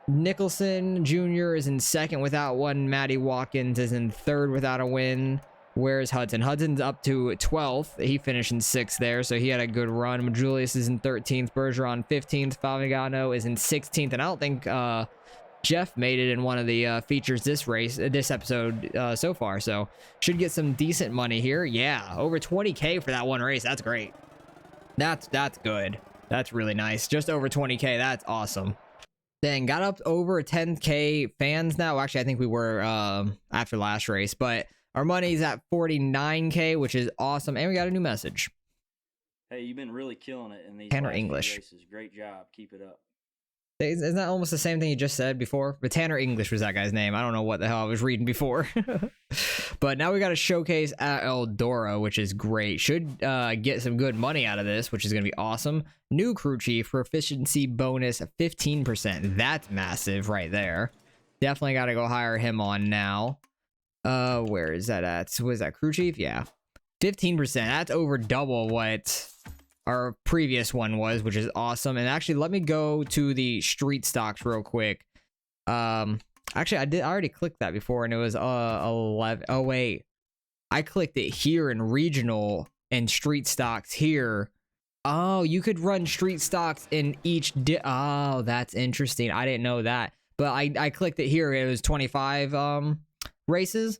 Nicholson Jr. is in 2nd without one. Matty Watkins is in 3rd without a win. Where's Hudson? Hudson's up to 12th. He finished in 6th there, so he had a good run. Julius is in 13th. Bergeron 15th. Favigano is in 16th. And I don't think Jeff made it in one of the features this episode so far. So should get some decent money here. Yeah, over 20K for that one race. That's great. That's good. That's really nice. Just over 20K. That's awesome. Then got up over 10K fans now. Actually, I think we were after last race, but our money's at 49K, which is awesome. And we got a new message. Hey, you've been really killing it in these Tanner last few English. races. Great job. Keep it up. Isn't that almost the same thing you just said before? But Tanner English was that guy's name. I don't know what the hell I was reading before. But now we got a showcase at Eldora, which is great. Should get some good money out of this, which is going to be awesome. New crew chief, proficiency bonus 15%. That's massive right there. Definitely got to go hire him on now. Where is that at? Was that crew chief? Yeah. 15%. That's over double what our previous one was, which is awesome. And actually, let me go to the street stocks real quick. Actually, I already clicked that before, and it was 11. Oh wait, I clicked it here in regional and street stocks here. Oh, you could run street stocks in each. Oh, that's interesting. I didn't know that, but I clicked it here. It was 25 races,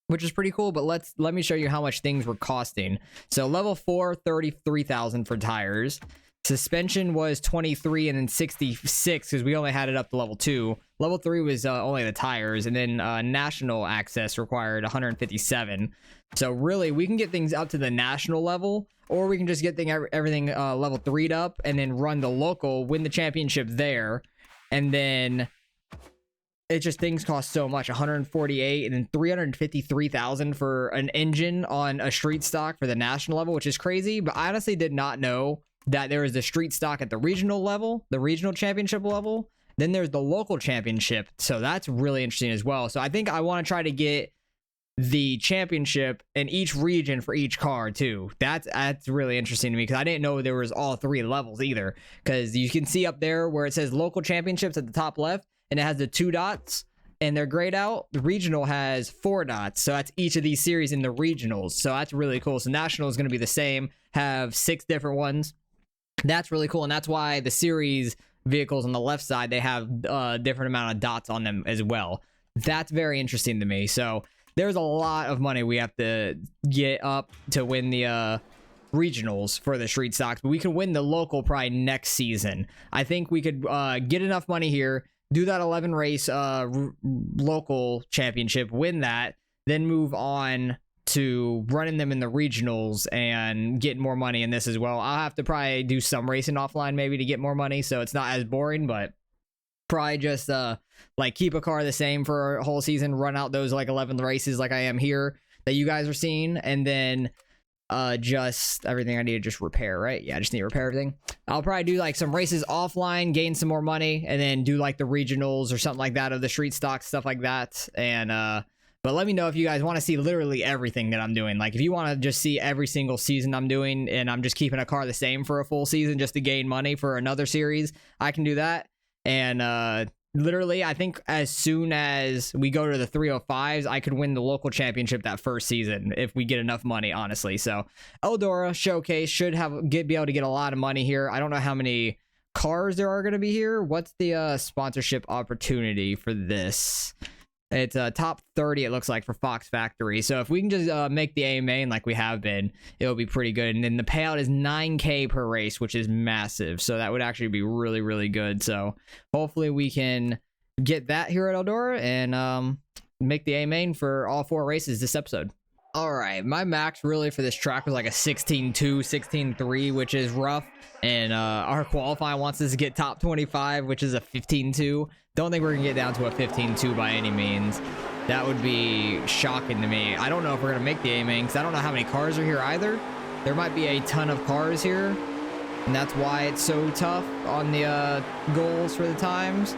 which is pretty cool. But let me show you how much things were costing. So level 4, 33,000 for tires. Suspension was 23 and then 66 because we only had it up to level 2. Level 3 was only the tires, and then national access required 157. So really, we can get things up to the national level, or we can just get everything level 3'd up and then run the local, win the championship there, and then it just things cost so much. 148 and then 353,000 for an engine on a street stock for the national level, which is crazy. But I honestly did not know that there is the street stock at the regional level, the regional championship level. Then there's the local championship. So that's really interesting as well. So I think I want to try to get the championship in each region for each car too. That's really interesting to me because I didn't know there was all 3 levels either. Because you can see up there where it says local championships at the top left, and it has the 2 dots and they're grayed out. The regional has 4 dots. So that's each of these series in the regionals. So that's really cool. So national is going to be the same, have 6 different ones. That's really cool. And that's why the series vehicles on the left side, they have a different amount of dots on them as well. That's very interesting to me. So there's a lot of money we have to get up to win the regionals for the street stocks, but we can win the local probably next season. I think we could get enough money here, do that 11 race local championship, win that, then move on to running them in the regionals and getting more money in this as well. I'll have to probably do some racing offline maybe to get more money, so it's not as boring, but probably just like keep a car the same for a whole season, run out those like 11 races like I am here that you guys are seeing, and then just everything I need to just repair, right? Yeah, I just need to repair everything. I'll probably do like some races offline, gain some more money, and then do like the regionals or something like that of the street stocks, stuff like that. And but let me know if you guys want to see literally everything that I'm doing. Like if you want to just see every single season I'm doing and I'm just keeping a car the same for a full season just to gain money for another series, I can do that. And literally, I think as soon as we go to the 305s, I could win the local championship that first season if we get enough money, honestly. So Eldora Showcase should be able to get a lot of money here. I don't know how many cars there are going to be here. What's the sponsorship opportunity for this? It's top 30, it looks like, for Fox Factory. So if we can just make the A main like we have been, it'll be pretty good. And then the payout is 9K per race, which is massive. So that would actually be really, really good. So hopefully we can get that here at Eldora and make the A main for all 4 races this episode. All right, my max really for this track was like a 16.2, 16.3, which is rough. And our qualifying wants us to get top 25, which is a 15.2. Don't think we're gonna get down to a 15.2 by any means. That would be shocking to me. I don't know if we're gonna make the A main because I don't know how many cars are here either. There might be a ton of cars here, and that's why it's so tough on the goals for the times.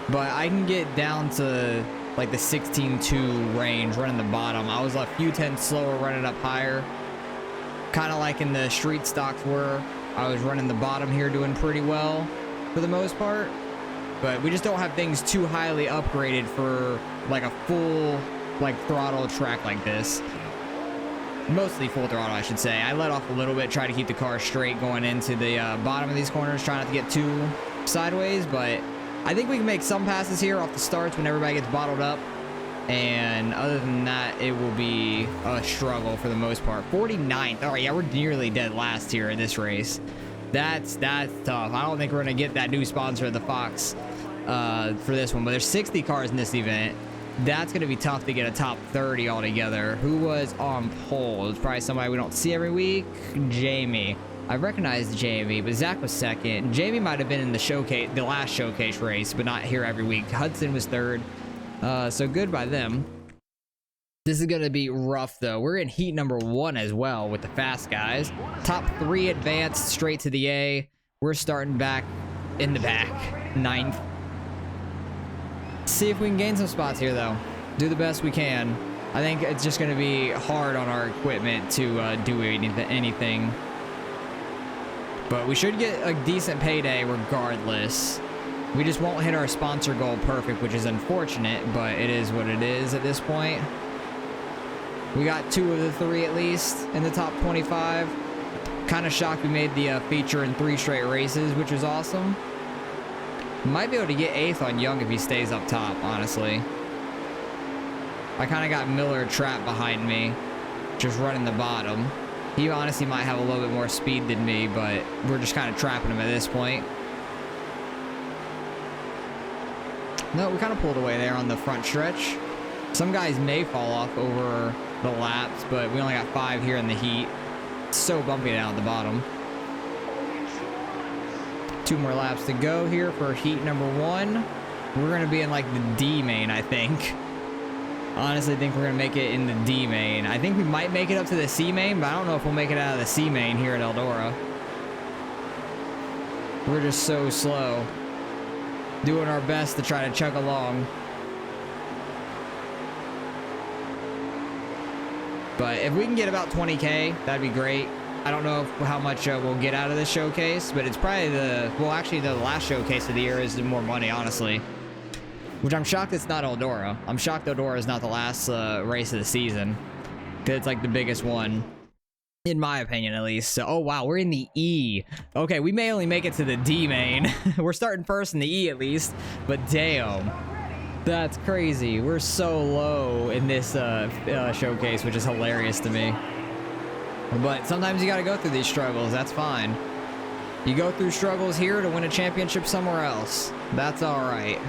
But I can get down to like the 16.2 range running the bottom. I was a few tenths slower running up higher, kind of like in the street stocks were. I was running the bottom here doing pretty well for the most part, but we just don't have things too highly upgraded for like a full like throttle track like this. Mostly full throttle, I should say. I let off a little bit, try to keep the car straight going into the bottom of these corners, try not to get too sideways, but I think we can make some passes here off the starts when everybody gets bottled up. And other than that, it will be a struggle for the most part. 49th. All right, yeah, we're nearly dead last here in this race. That's tough. I don't think we're going to get that new sponsor, the Fox, for this one. But there's 60 cars in this event. That's going to be tough to get a top 30 altogether. Who was on pole? It's probably somebody we don't see every week. Jamie. I recognized Jamie, but Zach was second. Jamie might have been in the showcase, the last showcase race, but not here every week. Hudson was third. So good by them. This is going to be rough, though. We're in heat number 1 as well with the fast guys. Top 3 advanced straight to the A. We're starting back in the back, 9th. See if we can gain some spots here, though. Do the best we can. I think it's just going to be hard on our equipment to do anything. But we should get a decent payday regardless. We just won't hit our sponsor goal perfect, which is unfortunate, but it is what it is at this point. We got 2 of the 3 at least in the top 25. Kind of shocked we made the feature in 3 straight races, which was awesome. Might be able to get 8th on Young if he stays up top, honestly. I kind of got Miller trapped behind me, just running the bottom. He honestly might have a little bit more speed than me, but we're just kind of trapping him at this point. No, we kind of pulled away there on the front stretch. Some guys may fall off over the laps, but we only got 5 here in the heat. It's so bumpy down at the bottom. 2 more laps to go here for heat number 1. We're going to be in like the D main, I think. Honestly, I think we're going to make it in the D main. I think we might make it up to the C main, but I don't know if we'll make it out of the C main here at Eldora. We're just so slow. Doing our best to try to chug along. But if we can get about 20K, that'd be great. I don't know how much we'll get out of this showcase, but it's probably well, actually the last showcase of the year is the more money, honestly. Which I'm shocked it's not Eldora. I'm shocked Eldora is not the last race of the season. Because it's like the biggest one. In my opinion, at least. So, oh wow, we're in the E. Okay, we may only make it to the D main. We're starting first in the E at least. But damn. That's crazy. We're so low in this showcase, which is hilarious to me. But sometimes you gotta go through these struggles. That's fine. You go through struggles here to win a championship somewhere else. That's alright.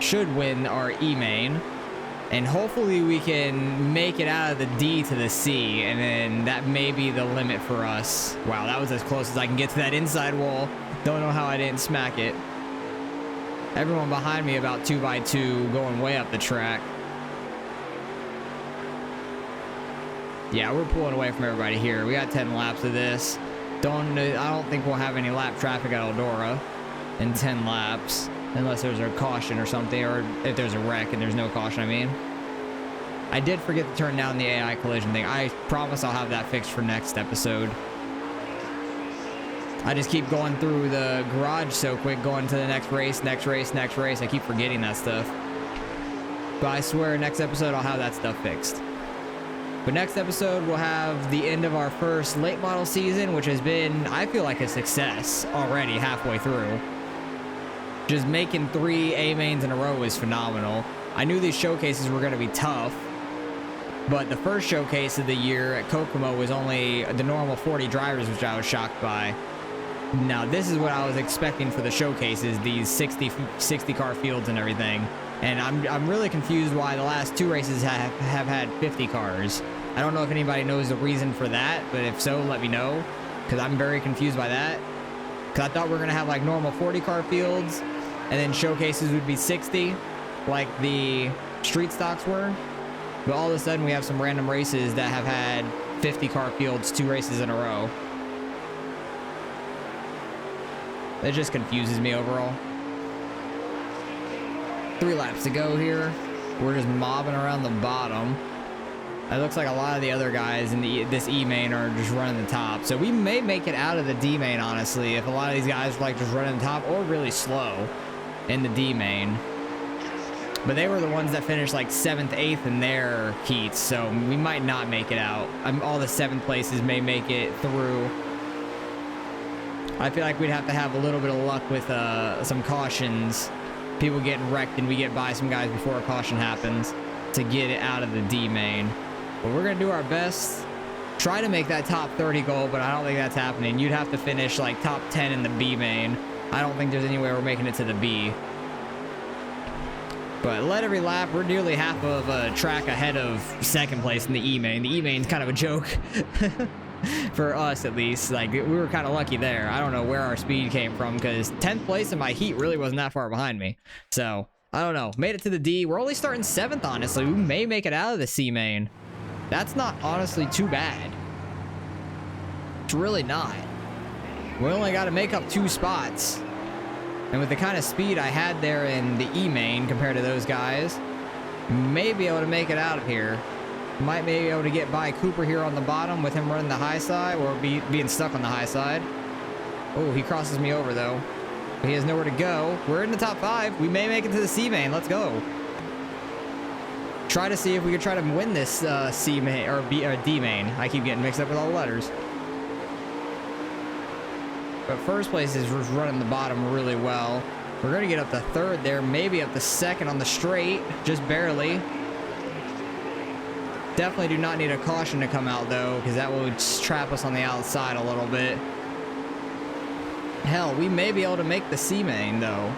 Should win our E main. And hopefully we can make it out of the D to the C. And then that may be the limit for us. Wow, that was as close as I can get to that inside wall. Don't know how I didn't smack it. Everyone behind me about 2x2 going way up the track. Yeah, we're pulling away from everybody here. We got 10 laps of this. I don't think we'll have any lap traffic at Eldora in 10 laps. Unless there's a caution or something, or if there's a wreck and there's no caution, I mean. I did forget to turn down the AI collision thing. I promise I'll have that fixed for next episode. I just keep going through the garage so quick, going to the next race, next race, next race. I keep forgetting that stuff. But I swear next episode I'll have that stuff fixed. But next episode we'll have the end of our first late model season, which has been, I feel like, a success already halfway through. Just making 3 A mains in a row is phenomenal. I knew these showcases were going to be tough, but the first showcase of the year at Kokomo was only the normal 40 drivers, which I was shocked by. Now, this is what I was expecting for the showcases, these 60 car fields and everything. And I'm really confused why the last 2 races have had 50 cars. I don't know if anybody knows the reason for that, but if so, let me know, because I'm very confused by that. Because I thought we were going to have like normal 40 car fields, and then showcases would be 60, like the street stocks were. But all of a sudden, we have some random races that have had 50 car fields 2 races in a row. It just confuses me overall. 3 laps to go here. We're just mobbing around the bottom. It looks like a lot of the other guys in this E main are just running the top. So we may make it out of the D main, honestly, if a lot of these guys are like just running the top or really slow in the D main. But they were the ones that finished like 7th, 8th in their heats, so we might not make it out. All the 7th places may make it through. I feel like we'd have to have a little bit of luck with some cautions. People getting wrecked and we get by some guys before a caution happens to get it out of the D main. But we're going to do our best. Try to make that top 30 goal, but I don't think that's happening. You'd have to finish like top 10 in the B main. I don't think there's any way we're making it to the B. But let every lap, we're nearly half of a track ahead of second place in the E-main. The E-main's kind of a joke for us, at least. Like, we were kind of lucky there. I don't know where our speed came from, because 10th place in my heat really wasn't that far behind me. So, I don't know. Made it to the D. We're only starting 7th, honestly. We may make it out of the C-main. That's not honestly too bad. It's really not. We only got to make up 2 spots. And with the kind of speed I had there in the E-main compared to those guys, may be able to make it out of here. Might be able to get by Cooper here on the bottom with him running the high side, or being stuck on the high side. Oh, he crosses me over though. He has nowhere to go. We're in the top 5. We may make it to the C-main. Let's go. Try to see if we could try to win this C-main or D-main. I keep getting mixed up with all the letters. But first place is running the bottom really well. We're going to get up to 3rd there, maybe up to 2nd on the straight, just barely. Definitely do not need a caution to come out though, because that will trap us on the outside a little bit. Hell, we may be able to make the C-main though,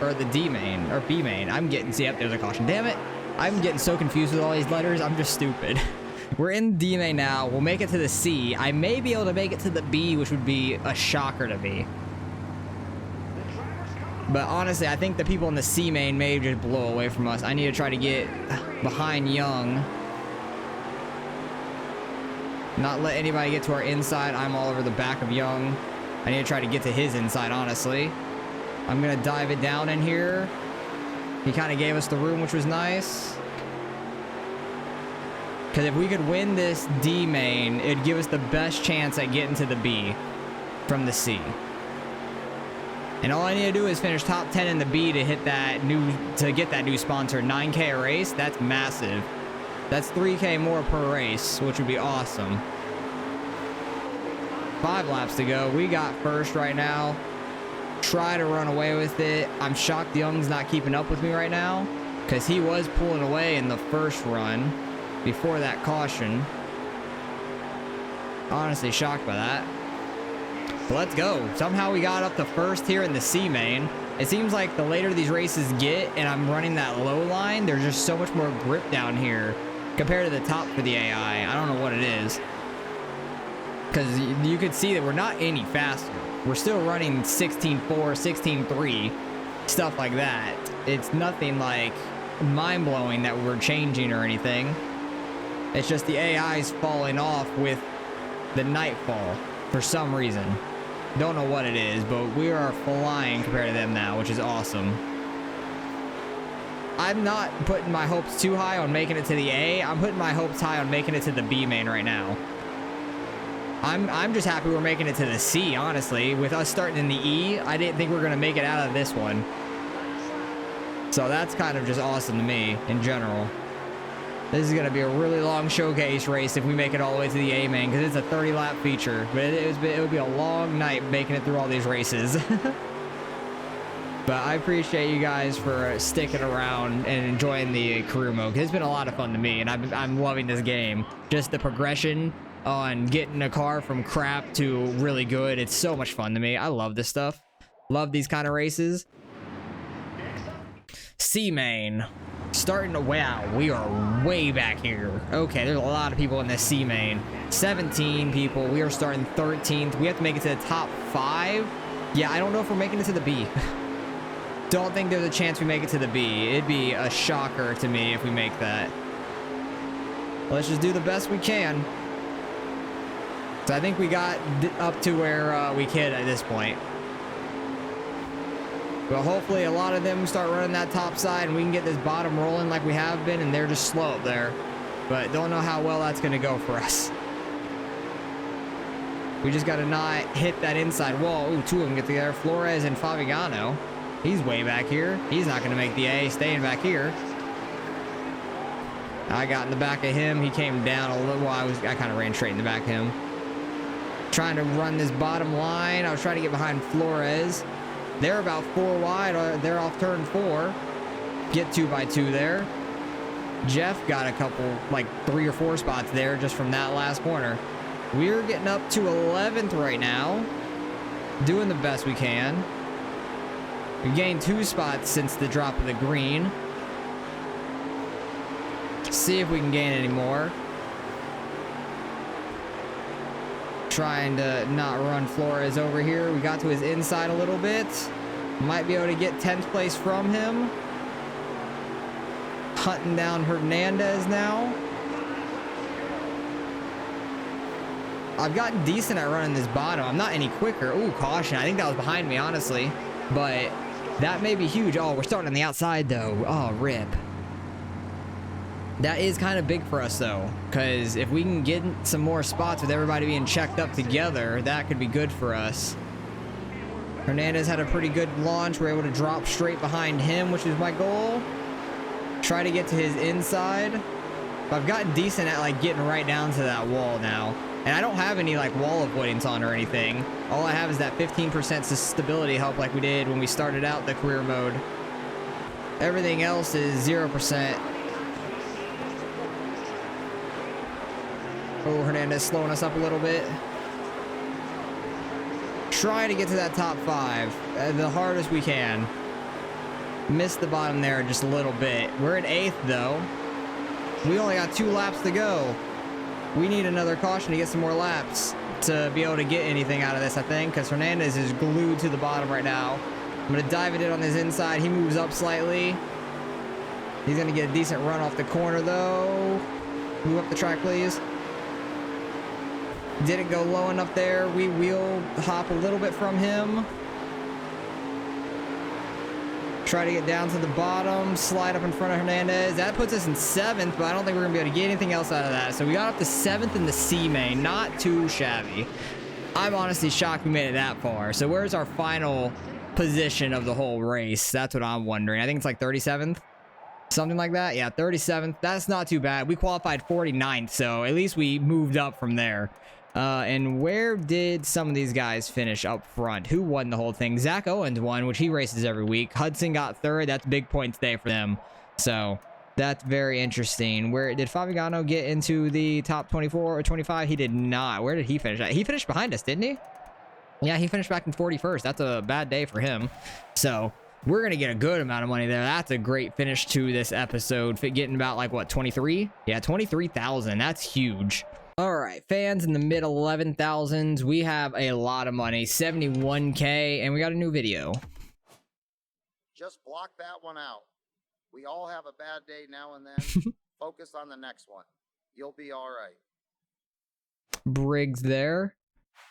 or the D-main, or B-main. I'm getting, see, yep, there's a caution. Damn it. I'm getting so confused with all these letters. I'm just stupid. We're in D-main now. We'll make it to the C. I may be able to make it to the B, which would be a shocker to me. But honestly, I think the people in the C-main may just blow away from us. I need to try to get behind Young. Not let anybody get to our inside. I'm all over the back of Young. I need to try to get to his inside, honestly. I'm going to dive it down in here. He kind of gave us the room, which was nice. Because if we could win this D main, it'd give us the best chance at getting to the B from the C. And all I need to do is finish top 10 in the B to hit that get that new sponsor, 9K a race. That's massive. That's 3K more per race, which would be awesome. 5 laps to go. We got first right now. Try to run away with it. I'm shocked Young's not keeping up with me right now, because he was pulling away in the first run before that caution. Honestly shocked by that. But let's go. Somehow we got up to first here in the C main. It seems like the later these races get and I'm running that low line, there's just so much more grip down here compared to the top for the AI. I don't know what it is. Because you could see that we're not any faster. We're still running 16.4, 16.3, stuff like that. It's nothing like mind-blowing that we're changing or anything. It's just the AI's falling off with the nightfall for some reason. Don't know what it is, but we are flying compared to them now, which is awesome. I'm not putting my hopes too high on making it to the A. I'm putting my hopes high on making it to the B main right now. I'm just happy we're making it to the C, honestly. With us starting in the E, I didn't think we were going to make it out of this one. So that's kind of just awesome to me in general. This is going to be a really long showcase race if we make it all the way to the A main, because it's a 30-lap feature. But it would be a long night making it through all these races. But I appreciate you guys for sticking around and enjoying the career mode, because it's been a lot of fun to me, and I'm loving this game. Just the progression on getting a car from crap to really good. It's so much fun to me. I love this stuff. Love these kind of races. C main. Starting to, wow, we are way back here. Okay, there's a lot of people in this C main. 17 people. We are starting 13th. We have to make it to the top 5. Yeah, I don't know if we're making it to the B. Don't think there's a chance we make it to the B. It'd be a shocker to me if we make that. Let's just do the best we can. So I think we got up to where we can at this point. But hopefully a lot of them start running that top side and we can get this bottom rolling like we have been, and they're just slow up there. But don't know how well that's going to go for us. We just got to not hit that inside wall. Ooh, 2 of them get together. Flores and Fabiano. He's way back here. He's not going to make the A, staying back here. I got in the back of him. He came down a little. I kind of ran straight in the back of him. Trying to run this bottom line. I was trying to get behind Flores. They're about 4 wide. They're off turn 4. Get 2x2 there. Jeff got a couple, like 3 or 4 spots there just from that last corner. We're getting up to 11th right now. Doing the best we can. We gained 2 spots since the drop of the green. See if we can gain any more. Trying to not run Flores over here. We got to his inside a little bit. Might be able to get 10th place from him. Hunting down Hernandez now. I've gotten decent at running this bottom. I'm not any quicker. Ooh, caution. I think that was behind me, honestly. But that may be huge. Oh, we're starting on the outside, though. Oh, rip. That is kind of big for us, though. Because if we can get some more spots with everybody being checked up together, that could be good for us. Hernandez had a pretty good launch. We're able to drop straight behind him, which is my goal. Try to get to his inside. But I've gotten decent at, like, getting right down to that wall now. And I don't have any, like, wall avoidance on or anything. All I have is that 15% stability help like we did when we started out the career mode. Everything else is 0%. Oh, Hernandez slowing us up a little bit. Try to get to that top 5 the hardest we can. Missed the bottom there just a little bit. We're in 8th, though. We only got 2 laps to go. We need another caution to get some more laps to be able to get anything out of this, I think, because Hernandez is glued to the bottom right now. I'm going to dive it in on his inside. He moves up slightly. He's going to get a decent run off the corner, though. Move up the track, please. Didn't go low enough there. We wheel hop a little bit from him. Try to get down to the bottom, slide up in front of Hernandez. That puts us in 7th, but I don't think we're going to be able to get anything else out of that. So we got up to 7th in the C main. Not too shabby. I'm honestly shocked we made it that far. So where's our final position of the whole race? That's what I'm wondering. I think it's like 37th. Something like that. Yeah, 37th. That's not too bad. We qualified 49th, so at least we moved up from there. And where did some of these guys finish up front? Who won the whole thing? Zach Owens won, which he races every week. Hudson got 3rd. That's big points day for them. So that's very interesting. Where did Fabiano get into the top 24 or 25? He did not. Where did he finish at? He finished behind us, didn't he? Yeah, he finished back in 41st. That's a bad day for him. So we're going to get a good amount of money there. That's a great finish to this episode. Getting about like, what, 23? Yeah, 23,000. That's huge. All right, fans in the mid 11,000s. We have a lot of money, 71K, and we got a new video. Just block that one out. We all have a bad day now and then. Focus on the next one. You'll be all right. Briggs there,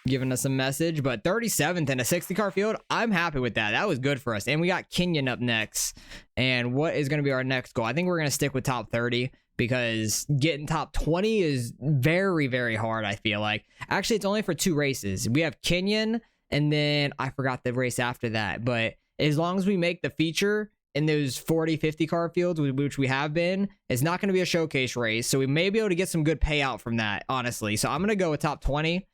giving us a message, but 37th in a 60-car field, I'm happy with that. That was good for us. And we got Kenyon up next. And what is going to be our next goal? I think we're going to stick with top 30. Because getting top 20 is very, very hard, I feel like. Actually, it's only for 2 races. We have Kenyon, and then I forgot the race after that. But as long as we make the feature in those 40, 50 car fields, which we have been, it's not going to be a showcase race. So we may be able to get some good payout from that, honestly. So I'm going to go with top 20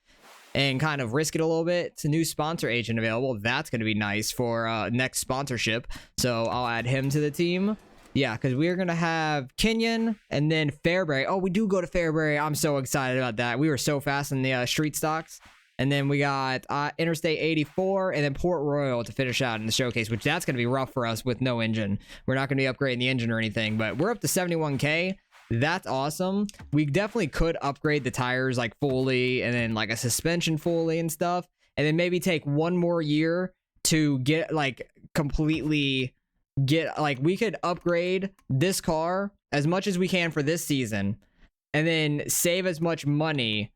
and kind of risk it a little bit. It's a new sponsor agent available. That's going to be nice for next sponsorship. So I'll add him to the team. Yeah, because we're going to have Kenyon and then Fairbury. Oh, we do go to Fairbury. I'm so excited about that. We were so fast in the street stocks. And then we got Interstate 84 and then Port Royal to finish out in the showcase, which that's going to be rough for us with no engine. We're not going to be upgrading the engine or anything, but we're up to 71K. That's awesome. We definitely could upgrade the tires like fully and then like a suspension fully and stuff. And then maybe take one more year to get like completely... we could upgrade this car as much as we can for this season and then save as much money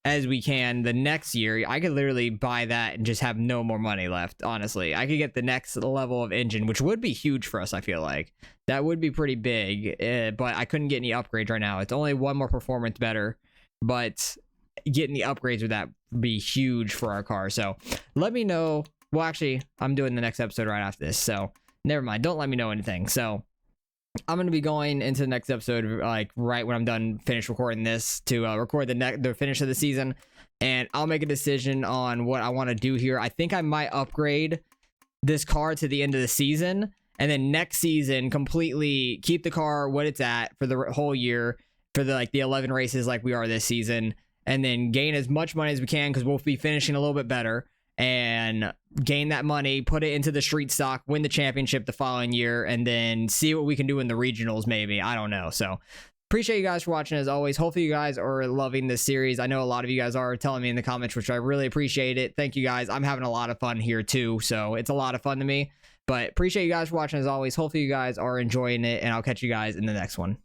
as we can the next year. I could literally buy that and just have no more money left. Honestly, I could get the next level of engine, which would be huge for us. I feel like that would be pretty big, but I couldn't get any upgrades right now. It's only one more performance better, but getting the upgrades with that would be huge for our car. So let me know. Well, actually, I'm doing the next episode right after this, so never mind. Don't let me know anything. So I'm going to be going into the next episode, like right when I'm done, finish recording this to record the finish of the season. And I'll make a decision on what I want to do here. I think I might upgrade this car to the end of the season. And then next season, completely keep the car what it's at for the whole year for the 11 races like we are this season. And then gain as much money as we can because we'll be finishing a little bit better. And gain that money, put it into the street stock, win the championship the following year, and then see what we can do in the regionals maybe. I don't know. So appreciate you guys for watching as always. Hopefully you guys are loving this series. I know a lot of you guys are telling me in the comments, which I really appreciate it. Thank you guys. I'm having a lot of fun here too, so it's a lot of fun to me. But appreciate you guys for watching as always. Hopefully you guys are enjoying it, and I'll catch you guys in the next one.